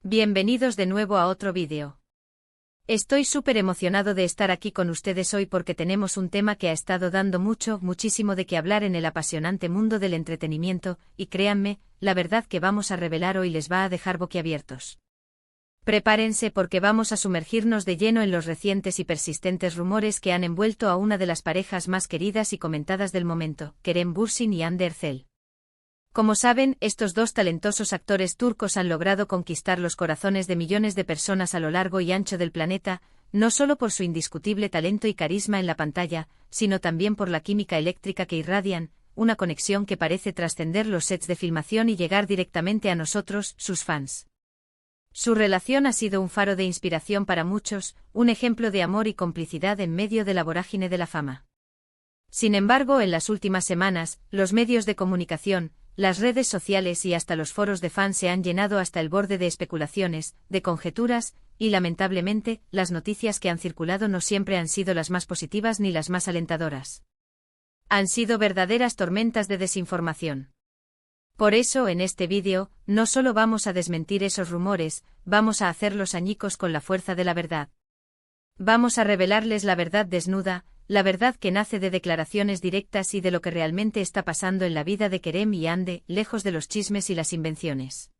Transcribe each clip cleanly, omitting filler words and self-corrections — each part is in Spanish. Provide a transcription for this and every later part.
Bienvenidos de nuevo a otro vídeo. Estoy súper emocionado de estar aquí con ustedes hoy porque tenemos un tema que ha estado dando muchísimo de qué hablar en el apasionante mundo del entretenimiento, y créanme, la verdad que vamos a revelar hoy les va a dejar boquiabiertos. Prepárense porque vamos a sumergirnos de lleno en los recientes y persistentes rumores que han envuelto a una de las parejas más queridas y comentadas del momento, Kerem Bürsin y Hande Erçel. Como saben, estos dos talentosos actores turcos han logrado conquistar los corazones de millones de personas a lo largo y ancho del planeta, no solo por su indiscutible talento y carisma en la pantalla, sino también por la química eléctrica que irradian, una conexión que parece trascender los sets de filmación y llegar directamente a nosotros, sus fans. Su relación ha sido un faro de inspiración para muchos, un ejemplo de amor y complicidad en medio de la vorágine de la fama. Sin embargo, en las últimas semanas, los medios de comunicación, las redes sociales y hasta los foros de fans se han llenado hasta el borde de especulaciones, de conjeturas, y lamentablemente, las noticias que han circulado no siempre han sido las más positivas ni las más alentadoras. Han sido verdaderas tormentas de desinformación. Por eso, en este vídeo, no solo vamos a desmentir esos rumores, vamos a hacerlos añicos con la fuerza de la verdad. Vamos a revelarles la verdad desnuda, la verdad que nace de declaraciones directas y de lo que realmente está pasando en la vida de Kerem y Hande, lejos de los chismes y las invenciones.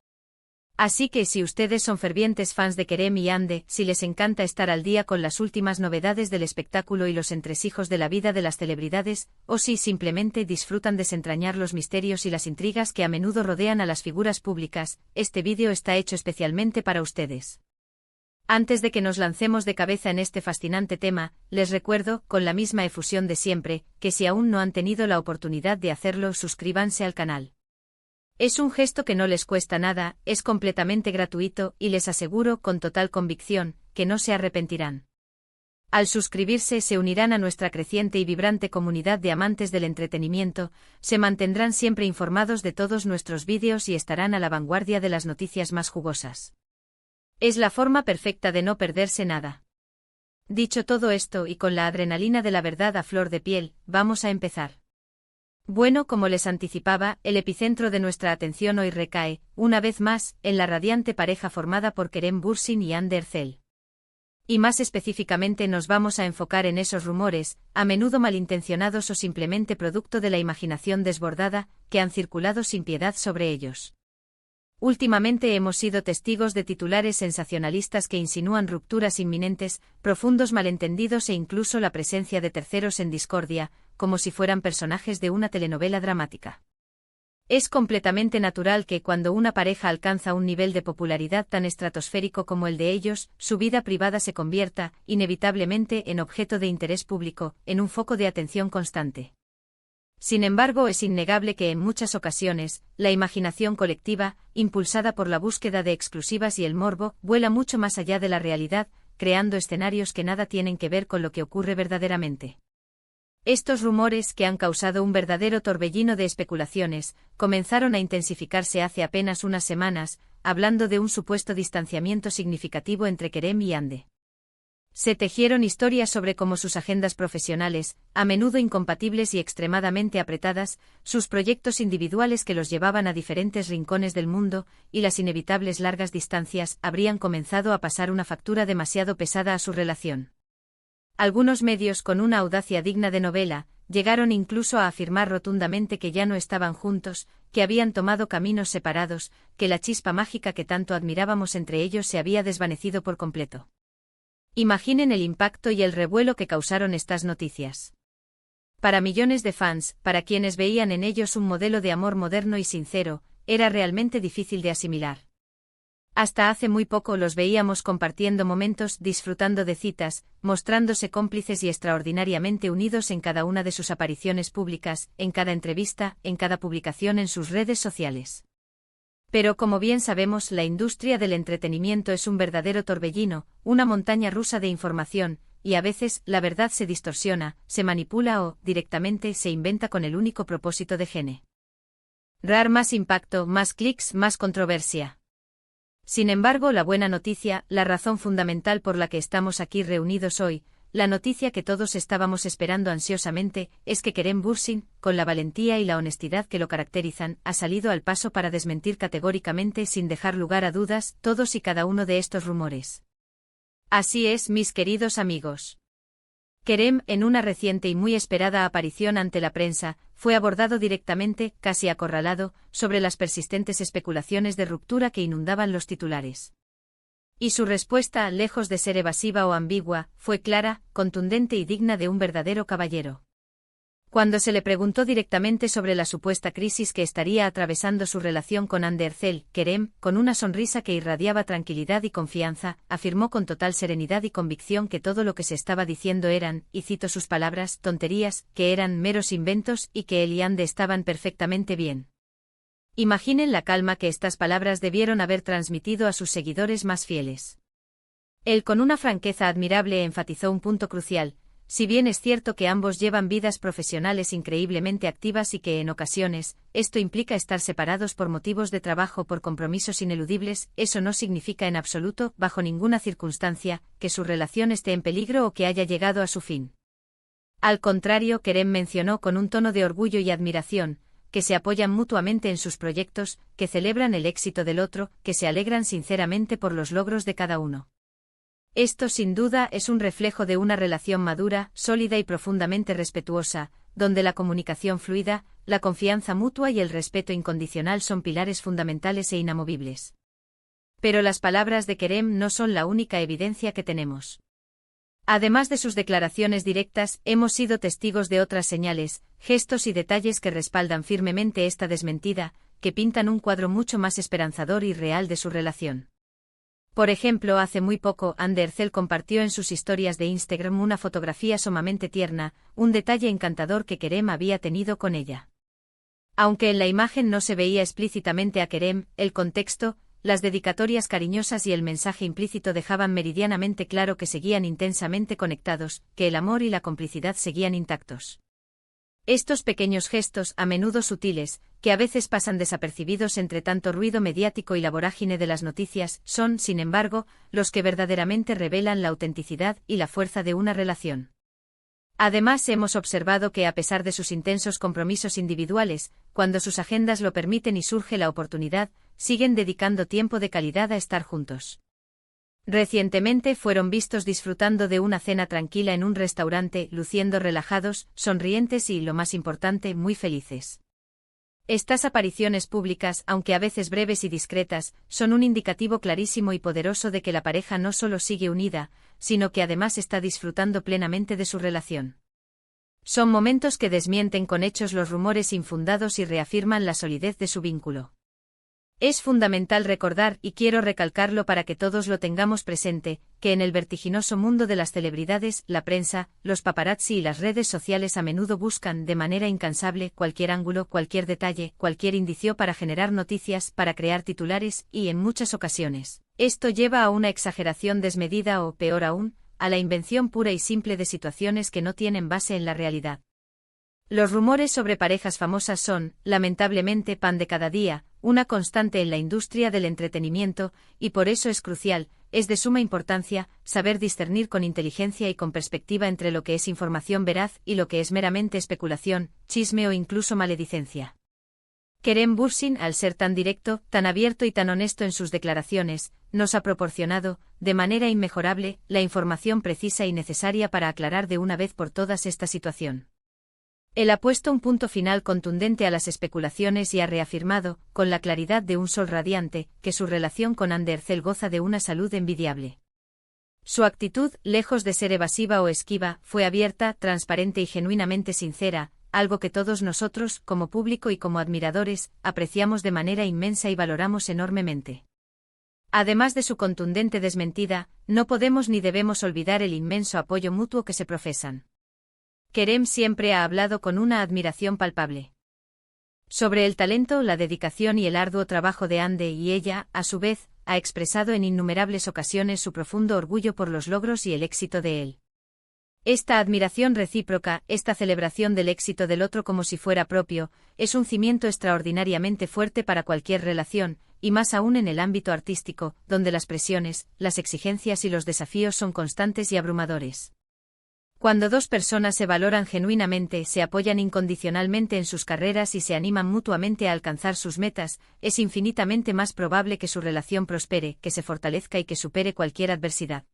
Así que si ustedes son fervientes fans de Kerem y Hande, si les encanta estar al día con las últimas novedades del espectáculo y los entresijos de la vida de las celebridades, o si simplemente disfrutan desentrañar los misterios y las intrigas que a menudo rodean a las figuras públicas, este vídeo está hecho especialmente para ustedes. Antes de que nos lancemos de cabeza en este fascinante tema, les recuerdo, con la misma efusión de siempre, que si aún no han tenido la oportunidad de hacerlo, suscríbanse al canal. Es un gesto que no les cuesta nada, es completamente gratuito y les aseguro con total convicción, que no se arrepentirán. Al suscribirse se unirán a nuestra creciente y vibrante comunidad de amantes del entretenimiento, se mantendrán siempre informados de todos nuestros vídeos y estarán a la vanguardia de las noticias más jugosas. Es la forma perfecta de no perderse nada. Dicho todo esto y con la adrenalina de la verdad a flor de piel, vamos a empezar. Bueno, como les anticipaba, el epicentro de nuestra atención hoy recae, una vez más, en la radiante pareja formada por Kerem Bürsin y Hande Erçel. Y más específicamente nos vamos a enfocar en esos rumores, a menudo malintencionados o simplemente producto de la imaginación desbordada, que han circulado sin piedad sobre ellos. Últimamente hemos sido testigos de titulares sensacionalistas que insinúan rupturas inminentes, profundos malentendidos e incluso la presencia de terceros en discordia, como si fueran personajes de una telenovela dramática. Es completamente natural que cuando una pareja alcanza un nivel de popularidad tan estratosférico como el de ellos, su vida privada se convierta, inevitablemente, en objeto de interés público, en un foco de atención constante. Sin embargo, es innegable que en muchas ocasiones, la imaginación colectiva, impulsada por la búsqueda de exclusivas y el morbo, vuela mucho más allá de la realidad, creando escenarios que nada tienen que ver con lo que ocurre verdaderamente. Estos rumores, que han causado un verdadero torbellino de especulaciones, comenzaron a intensificarse hace apenas unas semanas, hablando de un supuesto distanciamiento significativo entre Kerem y Hande. Se tejieron historias sobre cómo sus agendas profesionales, a menudo incompatibles y extremadamente apretadas, sus proyectos individuales que los llevaban a diferentes rincones del mundo, y las inevitables largas distancias, habrían comenzado a pasar una factura demasiado pesada a su relación. Algunos medios, con una audacia digna de novela, llegaron incluso a afirmar rotundamente que ya no estaban juntos, que habían tomado caminos separados, que la chispa mágica que tanto admirábamos entre ellos se había desvanecido por completo. Imaginen el impacto y el revuelo que causaron estas noticias. Para millones de fans, para quienes veían en ellos un modelo de amor moderno y sincero, era realmente difícil de asimilar. Hasta hace muy poco los veíamos compartiendo momentos, disfrutando de citas, mostrándose cómplices y extraordinariamente unidos en cada una de sus apariciones públicas, en cada entrevista, en cada publicación en sus redes sociales. Pero como bien sabemos, la industria del entretenimiento es un verdadero torbellino, una montaña rusa de información, y a veces, la verdad se distorsiona, se manipula o, directamente, se inventa con el único propósito de generar más impacto, más clics, más controversia. Sin embargo, la buena noticia, la razón fundamental por la que estamos aquí reunidos hoy, la noticia que todos estábamos esperando ansiosamente es que Kerem Bürsin, con la valentía y la honestidad que lo caracterizan, ha salido al paso para desmentir categóricamente sin dejar lugar a dudas todos y cada uno de estos rumores. Así es, mis queridos amigos. Kerem, en una reciente y muy esperada aparición ante la prensa, fue abordado directamente, casi acorralado, sobre las persistentes especulaciones de ruptura que inundaban los titulares. Y su respuesta, lejos de ser evasiva o ambigua, fue clara, contundente y digna de un verdadero caballero. Cuando se le preguntó directamente sobre la supuesta crisis que estaría atravesando su relación con Hande Erçel, Kerem, con una sonrisa que irradiaba tranquilidad y confianza, afirmó con total serenidad y convicción que todo lo que se estaba diciendo eran, y cito sus palabras, tonterías, que eran meros inventos y que él y Hande estaban perfectamente bien. Imaginen la calma que estas palabras debieron haber transmitido a sus seguidores más fieles. Él con una franqueza admirable enfatizó un punto crucial. Si bien es cierto que ambos llevan vidas profesionales increíblemente activas y que en ocasiones, esto implica estar separados por motivos de trabajo o por compromisos ineludibles, eso no significa en absoluto, bajo ninguna circunstancia, que su relación esté en peligro o que haya llegado a su fin. Al contrario, Kerem mencionó con un tono de orgullo y admiración, que se apoyan mutuamente en sus proyectos, que celebran el éxito del otro, que se alegran sinceramente por los logros de cada uno. Esto sin duda es un reflejo de una relación madura, sólida y profundamente respetuosa, donde la comunicación fluida, la confianza mutua y el respeto incondicional son pilares fundamentales e inamovibles. Pero las palabras de Kerem no son la única evidencia que tenemos. Además de sus declaraciones directas, hemos sido testigos de otras señales, gestos y detalles que respaldan firmemente esta desmentida, que pintan un cuadro mucho más esperanzador y real de su relación. Por ejemplo, hace muy poco, Hande Erçel compartió en sus historias de Instagram una fotografía sumamente tierna, un detalle encantador que Kerem había tenido con ella. Aunque en la imagen no se veía explícitamente a Kerem, el contexto, las dedicatorias cariñosas y el mensaje implícito dejaban meridianamente claro que seguían intensamente conectados, que el amor y la complicidad seguían intactos. Estos pequeños gestos, a menudo sutiles, que a veces pasan desapercibidos entre tanto ruido mediático y la vorágine de las noticias, son, sin embargo, los que verdaderamente revelan la autenticidad y la fuerza de una relación. Además, hemos observado que a pesar de sus intensos compromisos individuales, cuando sus agendas lo permiten y surge la oportunidad, siguen dedicando tiempo de calidad a estar juntos. Recientemente fueron vistos disfrutando de una cena tranquila en un restaurante, luciendo relajados, sonrientes y, lo más importante, muy felices. Estas apariciones públicas, aunque a veces breves y discretas, son un indicativo clarísimo y poderoso de que la pareja no solo sigue unida, sino que además está disfrutando plenamente de su relación. Son momentos que desmienten con hechos los rumores infundados y reafirman la solidez de su vínculo. Es fundamental recordar, y quiero recalcarlo para que todos lo tengamos presente, que en el vertiginoso mundo de las celebridades, la prensa, los paparazzi y las redes sociales a menudo buscan de manera incansable cualquier ángulo, cualquier detalle, cualquier indicio para generar noticias, para crear titulares, y en muchas ocasiones, esto lleva a una exageración desmedida o, peor aún, a la invención pura y simple de situaciones que no tienen base en la realidad. Los rumores sobre parejas famosas son, lamentablemente, pan de cada día, una constante en la industria del entretenimiento, y por eso es crucial, es de suma importancia, saber discernir con inteligencia y con perspectiva entre lo que es información veraz y lo que es meramente especulación, chisme o incluso maledicencia. Kerem Bürsin, al ser tan directo, tan abierto y tan honesto en sus declaraciones, nos ha proporcionado, de manera inmejorable, la información precisa y necesaria para aclarar de una vez por todas esta situación. Él ha puesto un punto final contundente a las especulaciones y ha reafirmado, con la claridad de un sol radiante, que su relación con Hande Erçel goza de una salud envidiable. Su actitud, lejos de ser evasiva o esquiva, fue abierta, transparente y genuinamente sincera, algo que todos nosotros, como público y como admiradores, apreciamos de manera inmensa y valoramos enormemente. Además de su contundente desmentida, no podemos ni debemos olvidar el inmenso apoyo mutuo que se profesan. Kerem siempre ha hablado con una admiración palpable sobre el talento, la dedicación y el arduo trabajo de Hande, y ella, a su vez, ha expresado en innumerables ocasiones su profundo orgullo por los logros y el éxito de él. Esta admiración recíproca, esta celebración del éxito del otro como si fuera propio, es un cimiento extraordinariamente fuerte para cualquier relación, y más aún en el ámbito artístico, donde las presiones, las exigencias y los desafíos son constantes y abrumadores. Cuando dos personas se valoran genuinamente, se apoyan incondicionalmente en sus carreras y se animan mutuamente a alcanzar sus metas, es infinitamente más probable que su relación prospere, que se fortalezca y que supere cualquier adversidad.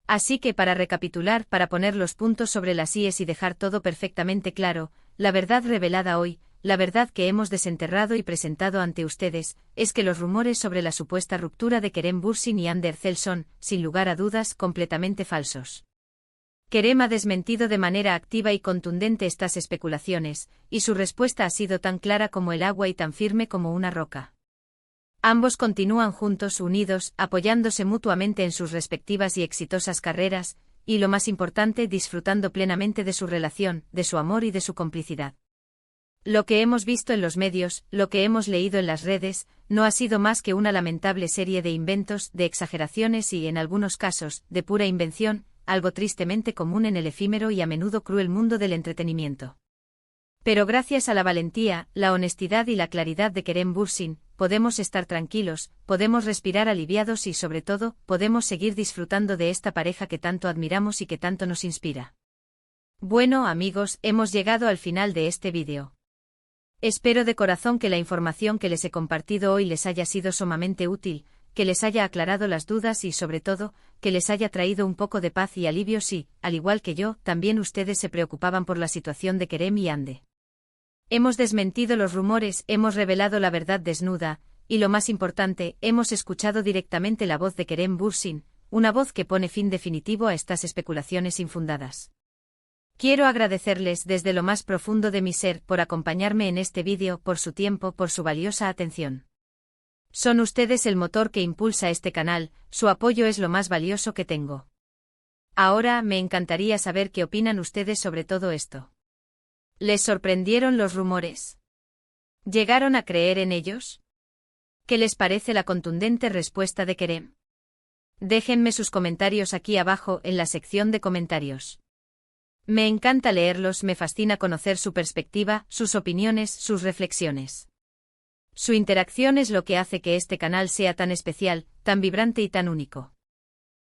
Así que para recapitular, para poner los puntos sobre las íes y dejar todo perfectamente claro, la verdad revelada hoy, la verdad que hemos desenterrado y presentado ante ustedes, es que los rumores sobre la supuesta ruptura de Kerem Bürsin y Ander Zel son, sin lugar a dudas, completamente falsos. Kerem ha desmentido de manera activa y contundente estas especulaciones, y su respuesta ha sido tan clara como el agua y tan firme como una roca. Ambos continúan juntos, unidos, apoyándose mutuamente en sus respectivas y exitosas carreras, y lo más importante, disfrutando plenamente de su relación, de su amor y de su complicidad. Lo que hemos visto en los medios, lo que hemos leído en las redes, no ha sido más que una lamentable serie de inventos, de exageraciones y, en algunos casos, de pura invención, algo tristemente común en el efímero y a menudo cruel mundo del entretenimiento. Pero gracias a la valentía, la honestidad y la claridad de Kerem Bürsin, podemos estar tranquilos, podemos respirar aliviados y sobre todo, podemos seguir disfrutando de esta pareja que tanto admiramos y que tanto nos inspira. Bueno amigos, hemos llegado al final de este vídeo. Espero de corazón que la información que les he compartido hoy les haya sido sumamente útil, que les haya aclarado las dudas y sobre todo, que les haya traído un poco de paz y alivio si, al igual que yo, también ustedes se preocupaban por la situación de Kerem y Ande. Hemos desmentido los rumores, hemos revelado la verdad desnuda, y lo más importante, hemos escuchado directamente la voz de Kerem Bürsin, una voz que pone fin definitivo a estas especulaciones infundadas. Quiero agradecerles desde lo más profundo de mi ser por acompañarme en este vídeo, por su tiempo, por su valiosa atención. Son ustedes el motor que impulsa este canal, su apoyo es lo más valioso que tengo. Ahora me encantaría saber qué opinan ustedes sobre todo esto. ¿Les sorprendieron los rumores? ¿Llegaron a creer en ellos? ¿Qué les parece la contundente respuesta de Kerem? Déjenme sus comentarios aquí abajo en la sección de comentarios. Me encanta leerlos, me fascina conocer su perspectiva, sus opiniones, sus reflexiones. Su interacción es lo que hace que este canal sea tan especial, tan vibrante y tan único.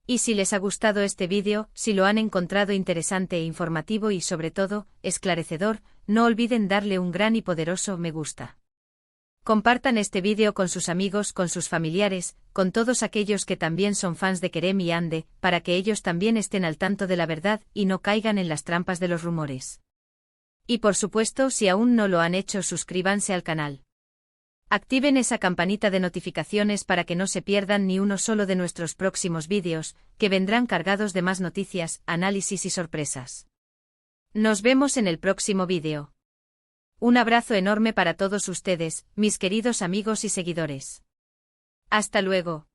Y si les ha gustado este vídeo, si lo han encontrado interesante e informativo y sobre todo, esclarecedor, no olviden darle un gran y poderoso me gusta. Compartan este vídeo con sus amigos, con sus familiares, con todos aquellos que también son fans de Kerem y Ande, para que ellos también estén al tanto de la verdad y no caigan en las trampas de los rumores. Y por supuesto, si aún no lo han hecho, suscríbanse al canal. Activen esa campanita de notificaciones para que no se pierdan ni uno solo de nuestros próximos vídeos, que vendrán cargados de más noticias, análisis y sorpresas. Nos vemos en el próximo vídeo. Un abrazo enorme para todos ustedes, mis queridos amigos y seguidores. Hasta luego.